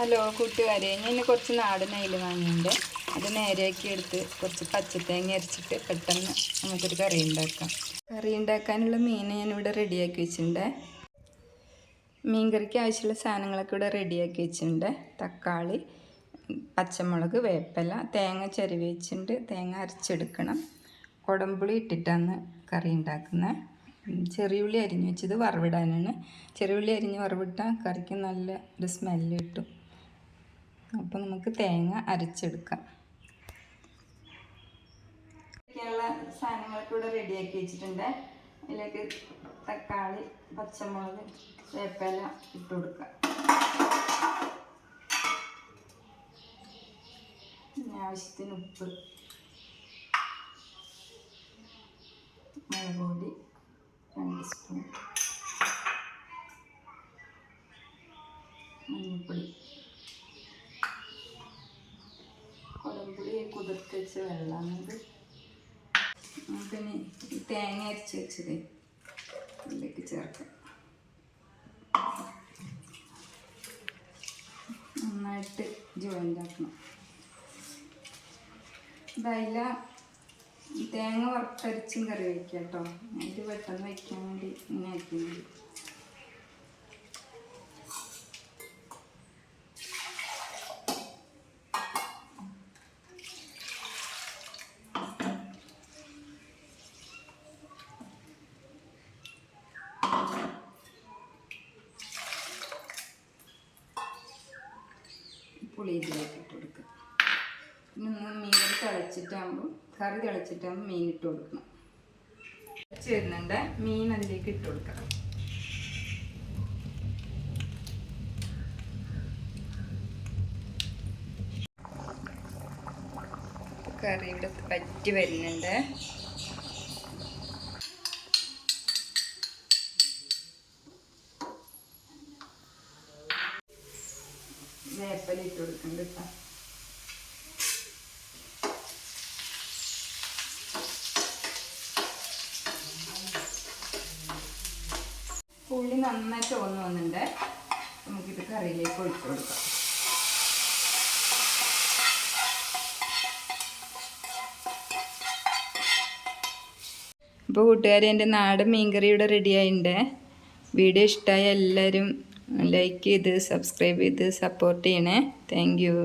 Hello കൂട്ടുകാരെ, ഞാൻ കുറച്ച് നാടൻ അയില വാങ്ങിയിട്ടുണ്ട്. അത് നേരെയാക്കി എടുത്ത് കുറച്ച് പച്ചത്തേങ്ങ അരച്ചിട്ട് പെട്ടെന്ന് നമുക്കൊരു കറി ഉണ്ടാക്കാം. കറി ഉണ്ടാക്കാനുള്ള മീൻ ഞാനിവിടെ റെഡിയാക്കി വെച്ചിട്ടുണ്ട്. മീൻ കറിക്ക് ആവശ്യമുള്ള സാധനങ്ങളൊക്കെ ഇവിടെ റെഡിയാക്കി വെച്ചിട്ടുണ്ട്. തക്കാളി, പച്ചമുളക്, വേപ്പില, തേങ്ങ ചിരവി വെച്ചിട്ടുണ്ട്. തേങ്ങ അരച്ചെടുക്കണം. കുടംപുളി ഇട്ടിട്ടാണ് കറി ഉണ്ടാക്കുന്നത്. ചെറിയുള്ളി അരിഞ്ഞ് വെച്ചത് വറവിടാനാണ്. ചെറിയുള്ളി അരിഞ്ഞ് വറവിട്ടാൽ കറിക്ക് നല്ല ഒരു സ്മെല്ല് കിട്ടും. അപ്പോൾ നമുക്ക് തേങ്ങ അരച്ചെടുക്കാം. ഇതിനുള്ള സാധനങ്ങളൊക്കെ ഇവിടെ റെഡിയാക്കി വെച്ചിട്ടുണ്ട്. അതിലേക്ക് തക്കാളി, പച്ചമുളക്, വേപ്പില ഇട്ട് കൊടുക്കുക. ആവശ്യത്തിന് ഉപ്പ്, മുളക് പൊടി 2 സ്പൂൺ, മഞ്ഞൾപ്പൊടി, കുടംപുളി കുതിർത്ത് വെച്ച വെള്ളമാണിത്. പിന്നെ തേങ്ങ അരച്ച് വെച്ചത് ഇതിലേക്ക് ചേർക്കാം. നന്നായിട്ട് ജോയിൻ്റ് ആക്കണം. ഇതയില തേങ്ങ വറുത്തരച്ചും കറി വയ്ക്കുക കേട്ടോ. ഇത് പെട്ടെന്ന് വയ്ക്കാൻ വേണ്ടി ഇങ്ങനെ ആക്കുന്നത്. പുളി ഇതിലേക്ക് ഇട്ട് കൊടുക്കുക. പിന്നെ മീൻ തിളച്ചിട്ടാകുമ്പോൾ കറി തിളച്ചിട്ടാകുമ്പോൾ മീൻ ഇട്ട് കൊടുക്കണം. ചേരുന്നുണ്ട്. മീൻ അതിലേക്ക് ഇട്ട് കൊടുക്കണം. കറി ഇവിടെ പറ്റി വരുന്നുണ്ട്. വേപ്പില ഇട്ട് കൊടുക്കുന്നുണ്ട് കേട്ടോ. പുളി നന്നായി ചോന്ന് വന്നിട്ടുണ്ട്. നമുക്കിത് കറിയിലേക്ക് ഒഴിച്ചു കൊടുക്കാം. അപ്പോൾ കൂട്ടുകാരെ, എൻ്റെ നാടൻ മീൻകറി ഇവിടെ റെഡി ആയിട്ടുണ്ട്. വീഡിയോ ഇഷ്ടമായ എല്ലാവരും ലൈക്ക് ചെയ്ത് സബ്സ്ക്രൈബ് ചെയ്ത് സപ്പോർട്ട് ചെയ്യണേ. Thank you.